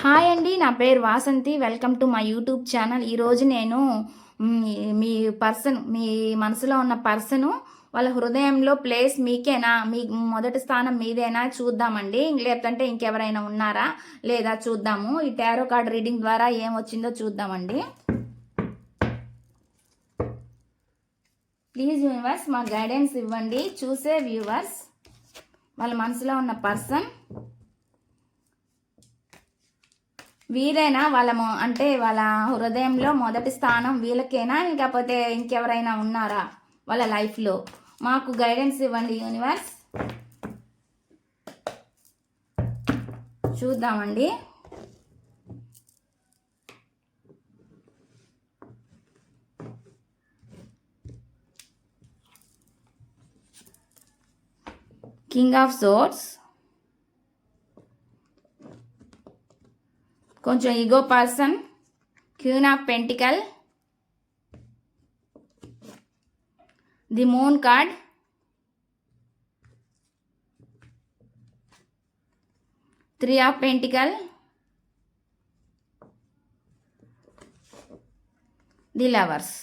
Hi అండి. నా పేరు Vasanthi. Welcome to my YouTube channel. ఈరోజు నేను మీ మీ మనసులో ఉన్న పర్సను వాళ్ళ హృదయంలో ప్లేస్ మీకేనా? మీ మొదటి స్థానం మీదేనా చూద్దామండి. లేదంటే ఇంకెవరైనా ఉన్నారా లేదా చూద్దాము. ఈ టారో కార్డ్ రీడింగ్ ద్వారా ఏమొచ్చిందో చూద్దామండి. ప్లీజ్ వ్యూవర్స్ మా గైడెన్స్ ఇవ్వండి. చూసే వ్యూవర్స్ వాళ్ళ మనసులో ఉన్న పర్సన్ వీరేనా? అంటే వాళ్ళ హృదయంలో మొదటి స్థానం వీళ్ళకేనా, లేకపోతే ఇంకెవరైనా ఉన్నారా వాళ్ళ లైఫ్లో? మాకు గైడెన్స్ ఇవ్వండి యూనివర్స్. చూద్దామండి. కింగ్ ఆఫ్ సోర్డ్స్, కొంచెం ego person, queen of pentacle, the moon card, three of pentacle, the lovers.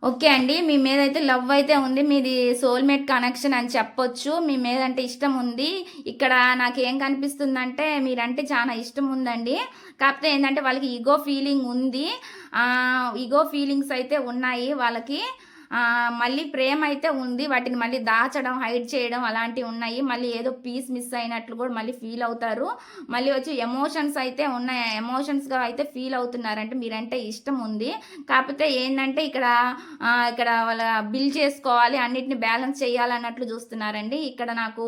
Okay అండి, మీ మీద అయితే లవ్ అయితే ఉంది. మీది సోల్మేట్ కనెక్షన్ అని చెప్పొచ్చు. మీ మీద అంటే ఇష్టం ఉంది. ఇక్కడ నాకు ఏం కనిపిస్తుందంటే మీరంటే చాలా ఇష్టం ఉందండి. కాకపోతే ఏంటంటే వాళ్ళకి ఈగో ఫీలింగ్ ఉంది. ఈగో ఫీలింగ్స్ అయితే ఉన్నాయి వాళ్ళకి. మళ్ళీ ప్రేమ అయితే ఉంది. వాటిని మళ్ళీ దాచడం, హైడ్ చేయడం అలాంటివి ఉన్నాయి. మళ్ళీ ఏదో పీస్ మిస్ అయినట్లు కూడా మళ్ళీ ఫీల్ అవుతారు. మళ్ళీ వచ్చి ఎమోషన్స్ అయితే ఉన్నాయి. ఎమోషన్స్గా అయితే ఫీల్ అవుతున్నారంటే మీరంటే ఇష్టం ఉంది. కాకపోతే ఏంటంటే ఇక్కడ వాళ్ళ బిల్ చేసుకోవాలి, అన్నిటిని బ్యాలెన్స్ చేయాలన్నట్లు చూస్తున్నారండి. ఇక్కడ నాకు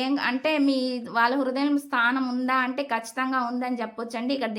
ఏం అంటే వాళ్ళ హృదయం స్థానం ఉందా అంటే ఖచ్చితంగా ఉందని చెప్పొచ్చండి. ఇక్కడ